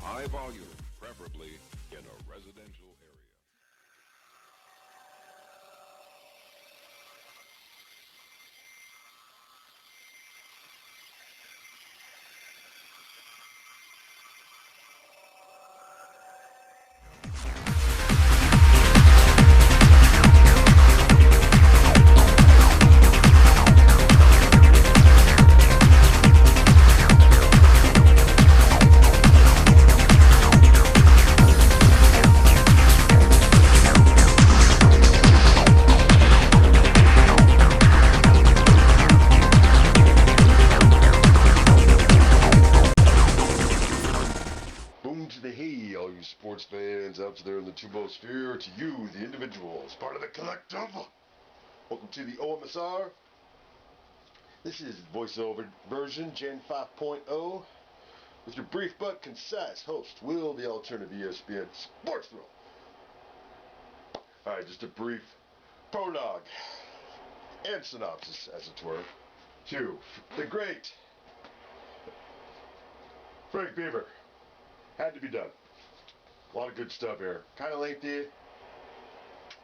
high volume, preferably in a residential area. Sports fans out there in the tubosphere, to you, the individuals, part of the collective. Welcome to the OMSR. This is voiceover version, Gen 5.0, with your brief but concise host, Will, the alternative ESPN Sports Thrill. Alright, just a brief prologue and synopsis, as it were, to the great Frank Beamer. Had to be done. A lot of good stuff here. Kind of lengthy,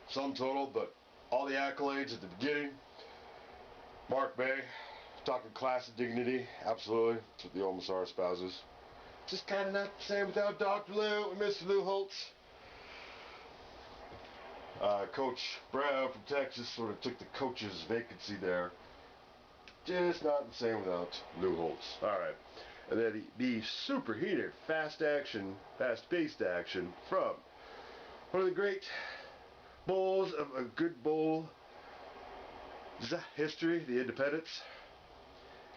sum total, but all the accolades at the beginning. Mark May, talking class and dignity, absolutely. That's what the OMSR espouses. Just kind of not the same without Dr. Lou and Mr. Lou Holtz. Coach Brown from Texas sort of took the coach's vacancy there. Just not the same without Lou Holtz. Alright. And then the superheated, fast-paced action from one of the great bowls of a good bowl history, the Independents.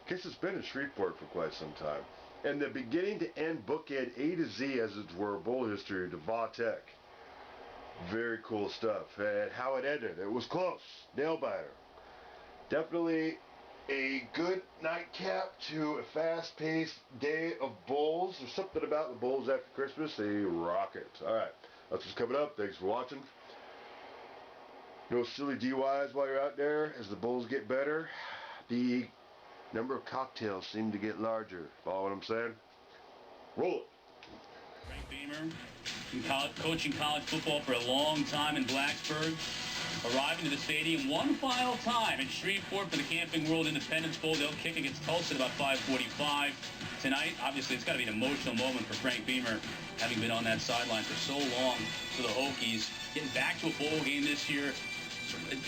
I guess it's been in Shreveport for quite some time. And the beginning to end bookend, A to Z, as it were, bowl history to Vautech. Very cool stuff. And how it ended, it was close, nail-biter. Definitely a good nightcap to a fast-paced day of bowls. There's something about the bowls after Christmas. They rock it. Alright, that's what's coming up. Thanks for watching. No silly DUIs while you're out there. As the bowls get better, the number of cocktails seem to get larger. Follow what I'm saying? Roll it. Frank Beamer, coaching college football for a long time in Blacksburg. Arriving to the stadium one final time in Shreveport for the Camping World Independence Bowl. They'll kick against Tulsa at about 5:45 tonight. Obviously, it's got to be an emotional moment for Frank Beamer, having been on that sideline for so long for the Hokies. Getting back to a bowl game this year,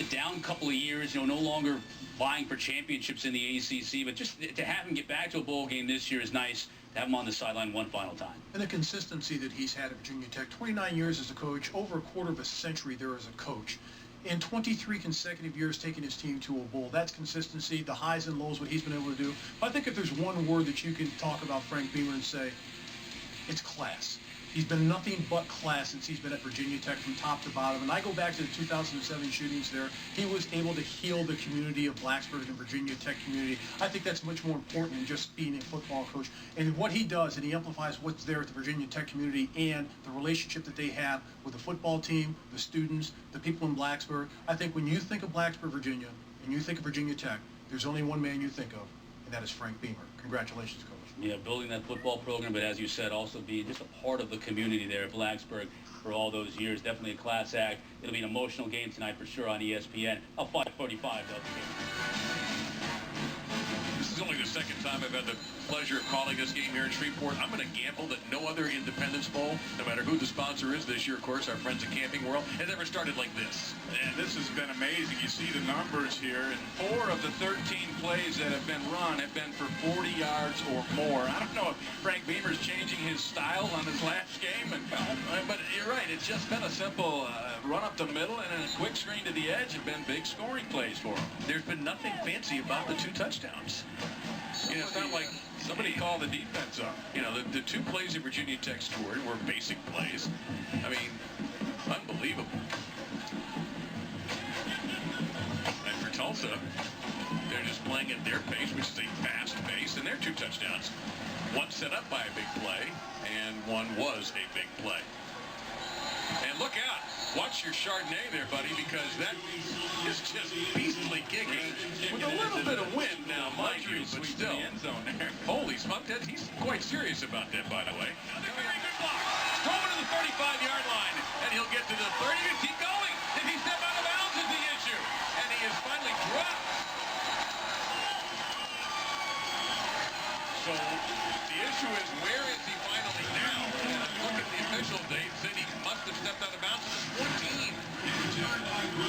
down a couple of years, no longer vying for championships in the ACC, but just to have him get back to a bowl game this year is nice. To have him on the sideline one final time. And the consistency that he's had at Virginia Tech, 29 years as a coach, over a quarter of a century there as a coach. In 23 consecutive years taking his team to a bowl. That's consistency, the highs and lows, what he's been able to do. But I think if there's one word that you can talk about Frank Beamer and say, it's class. He's been nothing but class since he's been at Virginia Tech from top to bottom. And I go back to the 2007 shootings there. He was able to heal the community of Blacksburg and Virginia Tech community. I think that's much more important than just being a football coach. And what he does, and he amplifies what's there at the Virginia Tech community and the relationship that they have with the football team, the students, the people in Blacksburg. I think when you think of Blacksburg, Virginia, and you think of Virginia Tech, there's only one man you think of, and that is Frank Beamer. Congratulations, Coach. Yeah, building that football program, but as you said, also being just a part of the community there at Blacksburg for all those years. Definitely a class act. It'll be an emotional game tonight for sure on ESPN. 5:45. This is only the second time I've had the pleasure of calling this game here in Shreveport. I'm going to gamble that no other Independence Bowl, no matter who the sponsor is this year, of course, our friends at Camping World, has ever started like this. And this has been amazing. You see the numbers here. And 4 of the 13 plays that have been run have been for 40 yards or more. I don't know if Frank Beamer's changing his style on his last game. But you're right. It's just been a simple run up the middle and then a quick screen to the edge have been big scoring plays for him. There's been nothing fancy about the 2 touchdowns. You know, it's not like somebody called the defense up. You know, the 2 plays that Virginia Tech scored were basic plays. I mean, unbelievable. And for Tulsa, they're just playing at their pace, which is a fast pace, and their 2 touchdowns. One set up by a big play, and one was a big play. And look out. Watch your Chardonnay there, buddy, because that is just beastly kicking with a little bit of wind now, mind you, but still. End zone there. Holy smoke, he's quite serious about that, by the way. Very good block. Throw it to the 35-yard line, and he'll get to the 30 and keep going. If he step out of bounds is the issue, and he is finally dropped. So the issue is, where is he finally now? Look at the official. They said he must have stepped out of bounds at the 14.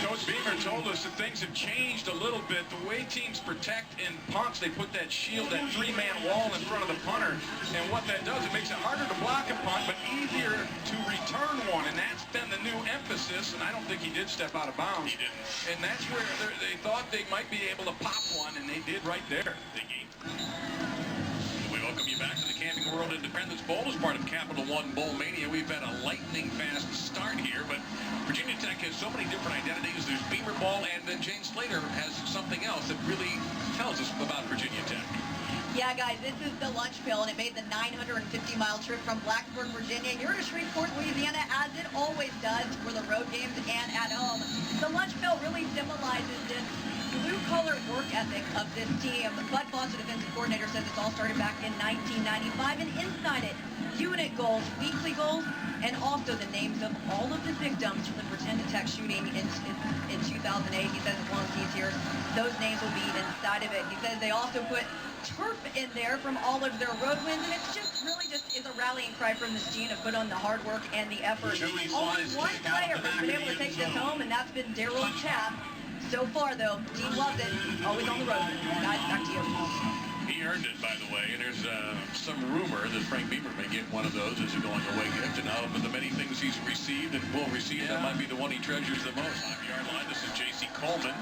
Coach Beamer told us that things have changed a little bit. The way teams protect in punts, they put that shield, that three-man wall in front of the punter. And what that does, it makes it harder to block a punt, but easier to return one. And that's been the new emphasis. And I don't think he did step out of bounds. He didn't. And that's where they thought they might be able to pop one, and they did right there. We welcome you back to the Camping World Independence Bowl as part of Capital One Bowl Mania. We've had a lightning-fast start here, but Virginia Tech has so many different identities. There's Beamer Ball, and then Jane Slater has something else that really tells us about Virginia Tech. Yeah, guys, this is the lunch pill, and it made the 950-mile trip from Blacksburg, Virginia, here to Shreveport, Louisiana, as it always does for the road games and at home. The lunch pill really symbolizes this blue-collar work ethic of this team. Bud Foster, defensive coordinator, says it's all started back in 1995, and inside it, unit goals, weekly goals, and also the names of all of the victims from the Virginia Tech shooting in 2008. He says as long as he's here, those names will be inside of it. He says they also put turf in there from all of their road wins, and it's just really just is a rallying cry from this team to put on the hard work and the effort. Only one player has been able to take this home, and that's been Daryl Chapp. So far, though, team loves it. Always on the road. Guys, back to you. He earned it, by the way, and there's some rumor that Frank Beamer may get one of those as a going-away gift. And out of the many things he's received and will receive, that might be the one he treasures the most. 5-yard line. This is J.C. Coleman.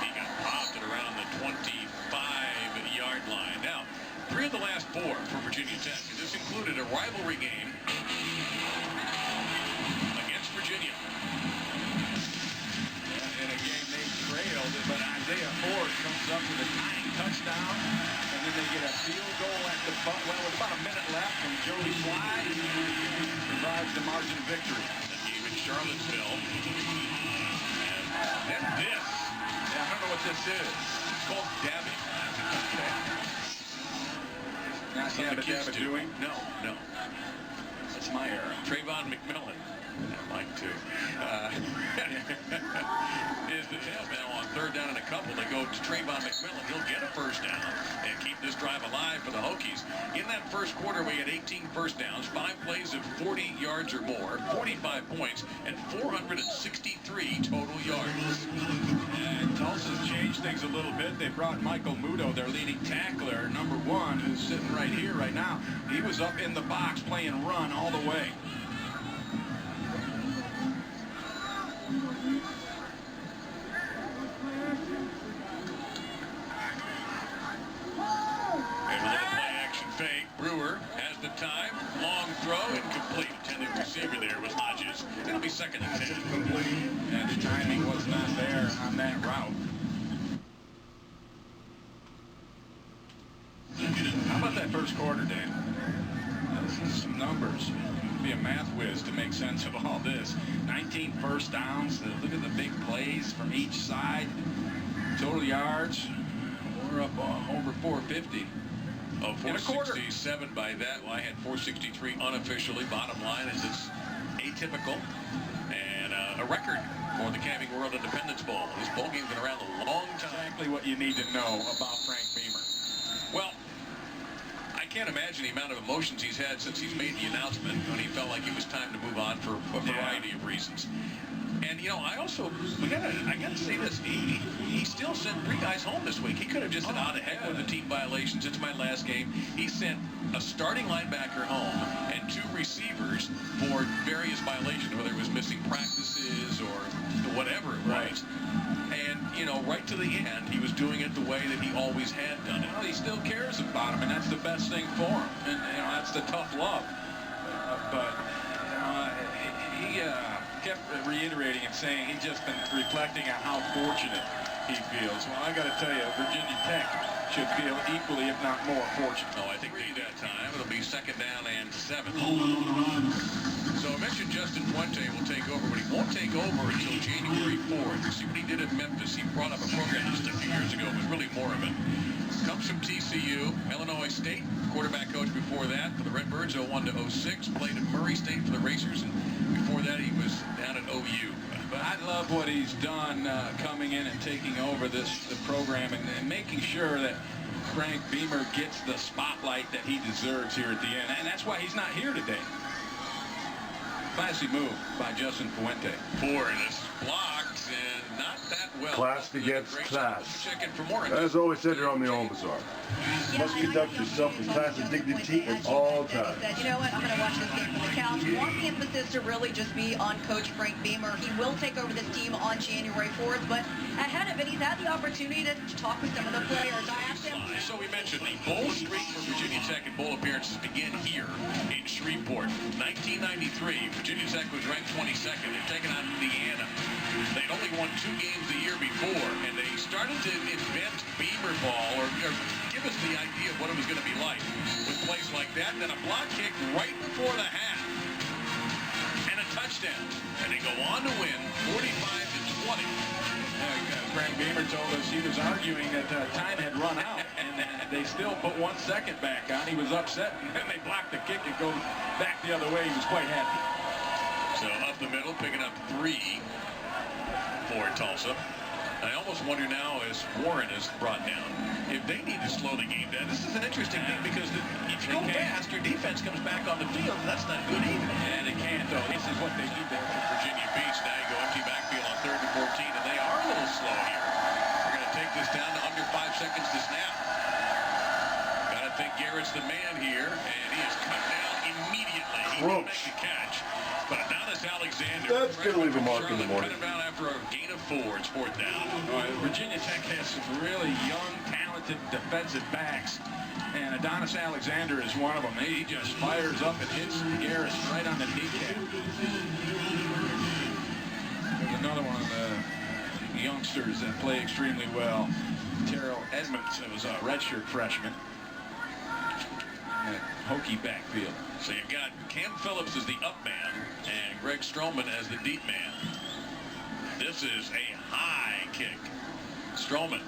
He got popped at around the 25-yard line. Now, 3 of the last 4 for Virginia Tech. This included a rivalry game against Virginia. In a game they trailed, but Isaiah Ford comes up with a tying touchdown, and then they get a field goal at the with about a minute left, and Jody Fly provides the margin of victory. That game in Charlottesville. And then this. Yeah, I don't know what this is. It's called dabbing. Not Something Gabba kids Dabba do. doing? No. That's my era. Trayvon McMillan. Mike, too. Is the tail now on 3rd down and a couple. They go to Trayvon McMillan. He'll get a first down and keep this drive alive for the Hokies. In that first quarter, we had 18 first downs, 5 plays of 40 yards or more, 45 points, and 463 total yards. And Tulsa's changed things a little bit. They brought Michael Muto, their leading tackler, number 1, who's sitting right here right now. He was up in the box playing run all the way. Fake. Brewer has the time. Long throw, incomplete. Intended receiver there was Hodges. It'll be 2nd and 10. Complete. And the timing was not there on that route. How about that first quarter, Dan? Some numbers. Be a math whiz to make sense of all this. 19 first downs. Look at the big plays from each side. Total yards. We're up over 450. Oh, 467 by that. Well, I had 463 unofficially. Bottom line is it's atypical and a record for the Camping World Independence Bowl. This bowl game's been around a long time. Exactly what you need to know about Frank Beamer. Well, I can't imagine the amount of emotions he's had since he's made the announcement when he felt like it was time to move on for a variety of reasons. And, you know, I gotta say this. He still sent 3 guys home this week. He could have just said, to heck with the team violations. It's my last game. He sent a starting linebacker home and 2 receivers for various violations, whether it was missing practices or whatever it was. And, you know, right to the end, he was doing it the way that he always had done it. Well, he still cares about him, and that's the best thing for him. And, you know, that's the tough love. He kept reiterating and saying he's just been reflecting on how fortunate he feels. Well, I got to tell you, Virginia Tech should feel equally, if not more, fortunate. Oh, I think that time it'll be 2nd down and 7. So I mentioned Justin Fuente will take over, but he won't take over until January 4th. You see what he did in Memphis. He brought up a program just a few years ago, but really more of it. Comes from TCU, Illinois State, quarterback coach before that for the Redbirds, 01 to 06. Played at Murray State for the Racers, and before that he was down at OU. But I love what he's done coming in and taking over the program and making sure that Frank Beamer gets the spotlight that he deserves here at the end. And that's why he's not here today. Classy move by Justin Fuente. Forrest blocks and not that well. Class against class. Check in for more. As always said here on the OMSR. Must conduct yourself with class and dignity at all times. You know what? I'm going to watch this game from the couch. I want the emphasis to really just be on Coach Frank Beamer. He will take over this team on January 4th, but ahead of it, he's had the opportunity to talk with some of the players. I asked him. So we mentioned the bowl streak for Virginia Tech and bowl appearances begin here in Shreveport. 1993, Virginia Tech was ranked 22nd. They're taking on Indiana. They'd only won 2 games the year before, and they started to invent Beamer ball or give us the idea of what it was going to be like with plays like that. Then a block kick right before the half and a touchdown, and they go on to win 45-20. Frank Beamer told us he was arguing that time had run out, and they still put 1 second back on. He was upset, and then they blocked the kick and go back the other way. He was quite happy. So up the middle, picking up 3 for Tulsa. I almost wonder now, as Warren is brought down, if they need to slow the game down. This is an interesting thing because if you go fast, your defense comes back on the field, and that's not good either. And they can't, though. This is what they do there. Virginia Beach, now you go empty backfield on 3rd and 14, and they are a little slow here. They're going to take this down to under 5 seconds to snap. Got to think Garrett's the man here, and he is cut down immediately. He will make the catch. But Adonis Alexander. That's going to leave a mark in the morning. After a gain of 4, it's 4th down. Virginia Tech has some really young, talented defensive backs, and Adonis Alexander is one of them. He just fires up and hits Garrett right on the kneecap. There's another one of the youngsters that play extremely well, Terrell Edmonds. It was a redshirt freshman. Hokey backfield. So you've got Cam Phillips as the up man and Greg Stroman as the deep man. This is a high kick. Stroman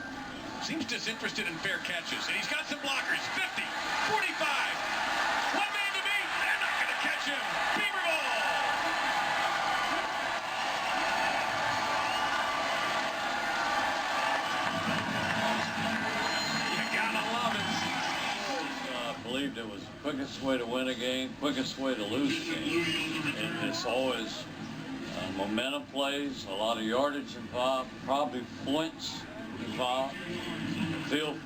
seems disinterested in fair catches, and he's got some blockers. 50, 45. One man to beat. They're not going to catch him. Beamer ball. You gotta love it. Believed it was the quickest way to win a game, quickest way to lose a game. And it's always momentum plays, a lot of yardage involved, probably points involved, field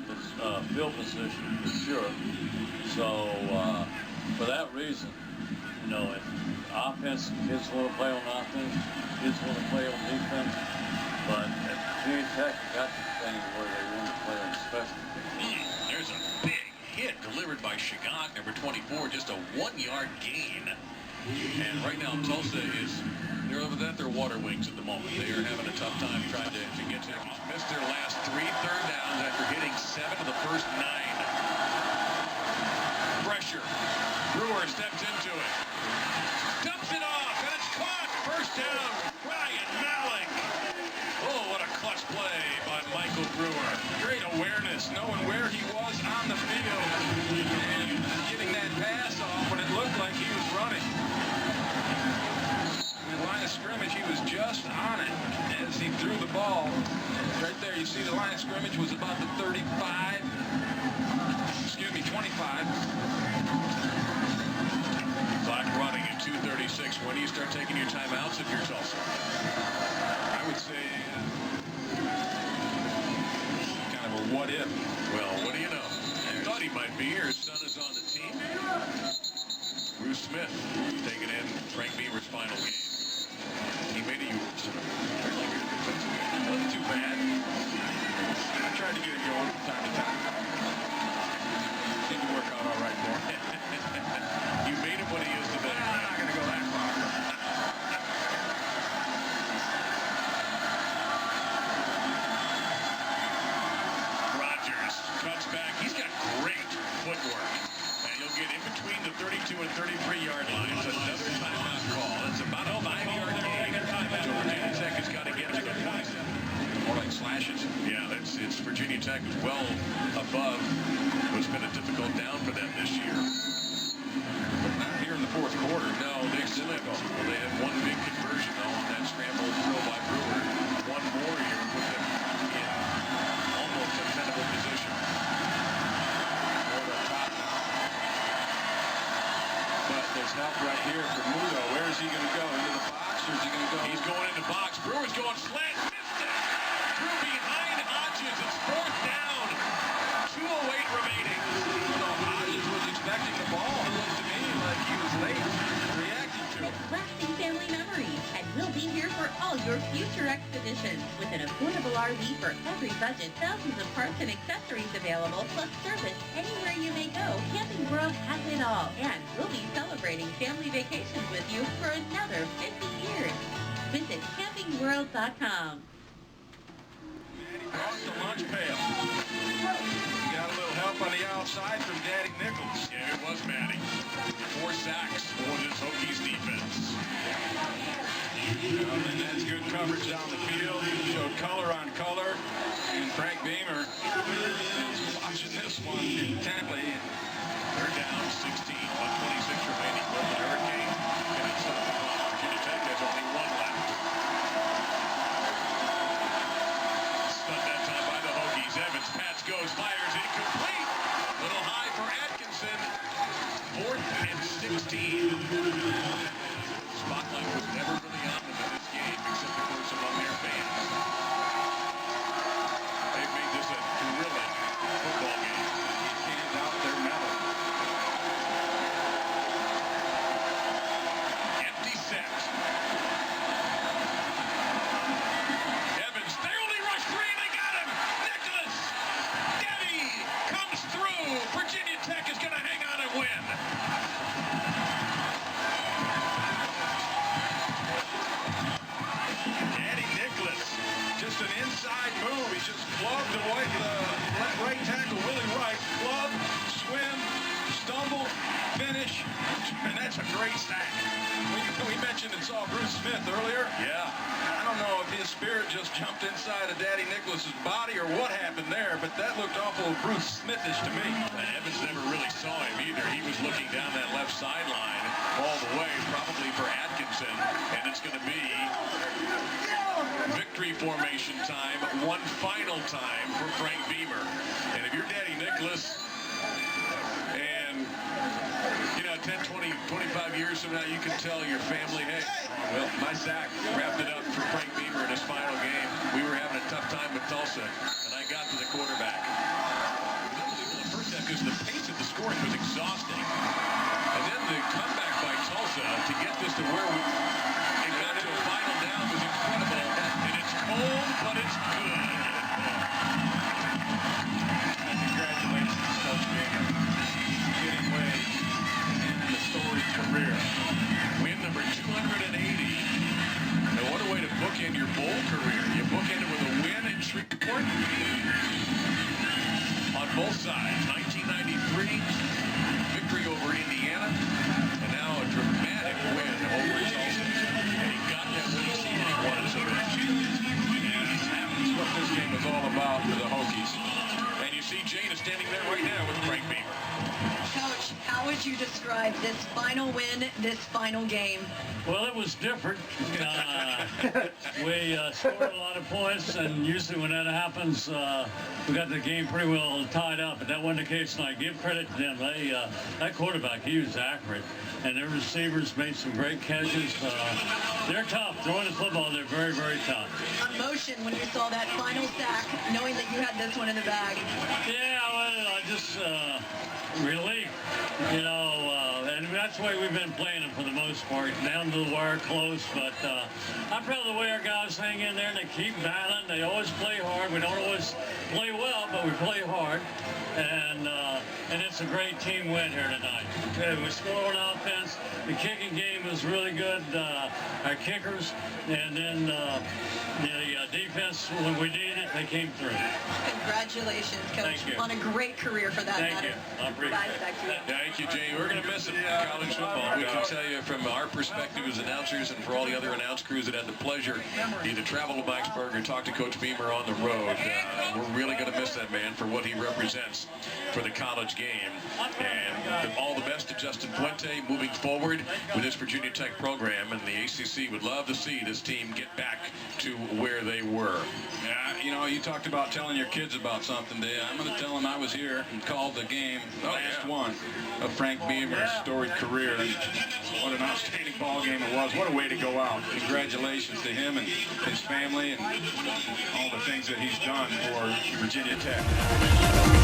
position for sure. So for that reason, you know, if offense, kids want to play on offense, kids want to play on defense, but at Virginia Tech got the thing where they want to play on special teams. There's a big hit delivered by Shigok, number 24, just a 1-yard gain. And right now Tulsa they're over at their water wings at the moment. They are having a tough time trying to get to. He's missed their last 3 third downs after hitting 7 of the first 9. Pressure. Brewer steps into it. Dumps it off, and it's caught. First down, Ryan Malik. Oh, what a clutch play by Michael Brewer. Great awareness, knowing where he was on the field and getting that pass off when it looked like he was running. In the line of scrimmage, he was just on it as he threw the ball. Right there, you see the line of scrimmage was about the 25. 25. Clock running at 2:36. When do you start taking your timeouts if you're Tulsa? I would say kind of a what if. Well, what do you know? I thought he might be here. His son is on the team. Bruce Smith taking in Frank Beamer's final game. He made a fairly good defensive game. It wasn't too bad. I tried to get it going from time to time. Seemed to work out all right for him. You made him what he is today. I'm not going to go that far. Rodgers cuts back. the 33-yard line. It's another timeout call. It's about a 5-yard gain. So Virginia Tech has got to get to the point. More like slashes. Yeah, it's Virginia Tech is well above what's been a difficult down for them this year. But not here in the fourth quarter. No, they slipped. Well, they had one big conversion, though, on that scramble throw by Brewer. One more here put them in almost a tenable position. But there's help right here for Muto. Where is he going to go? Into the box, or is he going to go? He's going into box. Brewer's going slant. Missed it. Threw behind Hodges. It's fourth down. 2:08 remaining. Well, Hodges was expecting the ball. It looked to me like he was late reacting to it. Lasting family memories, and we'll be here for all your future expeditions with an affordable RV for every budget. Thousands of parts and accessories available, plus service anywhere you may go. Camping World has it all, and we'll be celebrating family vacations with you for another 50 years. Visit campingworld.com. Across the lunch pail. He got a little help on the outside from Daddy Nichols. Yeah, it was Matty. 4 sacks for this Hokies defense. And that's good coverage down the field. He showed color on color. And Frank Beamer is watching this one intently. Third down, 16, 126 remaining for the Hurricane. And it's not the clock. Virginia Tech has only 1 left. Stunned that time by the Hokies. Evans, Pats goes, fires, incomplete. Little high for Atkinson. 4th and 16. Spotlight was never really on them in this game, except of course among their fans. They've made this a thrilling football game. Canned out their medal. Empty set. Evans, they only rush 3 and they got him. Nicholas, Debbie comes through. Virginia Tech is going to hang on and win. Daddy Nicholas, just an inside move. He just gloved away the right tackle, Willie Wright. Glove, swim, stumble, finish, and that's a great sack. We mentioned and saw Bruce Smith earlier. Yeah. I don't know if his spirit just jumped inside of Daddy Nicholas's body or what happened there, but that looked awful Bruce Smithish to me. Evans never really saw him either. He was looking down that left sideline all the way, probably for Atkinson, and it's going to be victory formation time, one final time for Frank Beamer. And if you're Daddy Nicholas, and 10, 20, 25 years from now, you can tell your family, hey, well, my sack wrapped it up for Frank Beamer in his final game. We were having a tough time with Tulsa, and I got to the quarterback. It was unbelievable at first half because the pace of the scoring was exhausting. And then the comeback by Tulsa to get this to where it got to a final down was incredible. And it's cold, but it's good. Congratulations, Coach Beamer. Getting way in the storied career. Win number 280. And what a way to bookend your bowl career. You bookend it with a win in Shreveport. On both sides, 1993, victory over Indiana, and now a dramatic win over Tulsa. And he got that winning seed he wanted so bad. That's what this game is all about for the Hokies. And you see Jane is standing there right now with Frank Beamer. Coach, how would you describe this final win, this final game? Well, it was different. We scored a lot of points, and usually when that happens, we got the game pretty well tied up, but that wasn't the case tonight. Give credit to them. That quarterback, he was accurate, and their receivers made some great catches. They're tough. Throwing the football, they're very, very tough. Emotion when you saw that final sack, knowing that you had this one in the bag. Yeah, well, I just relief, and that's the way we've been playing them for the most part, down to the wire close, but I'm proud of the way our guys hang in there and they keep battling. They always play hard. We don't always play well, but we play hard, and it's a great team win here tonight. We score on offense. The kicking game was really good. Our kickers, and then the defense, when we needed it, they came through. Congratulations, Coach, Thank you. on a great career for that Thank matter. you. I appreciate it. Back to you. Thank you, Jay. We're going to miss him. college football. We can tell you from our perspective as announcers and for all the other announce crews that had the pleasure either travel to Blacksburg or talk to Coach Beamer on the road, we're really going to miss that man for what he represents for the college game. And all the best to Justin Fuente moving forward with this Virginia Tech program, and the ACC would love to see this team get back to where they were. Yeah, you know, you talked about telling your kids about something, Dave. I'm going to tell them I was here and called the game, last one of Frank Beamer's storied career. And what an outstanding ball game it was. What a way to go out. Congratulations to him and his family and all the things that he's done for Virginia Tech.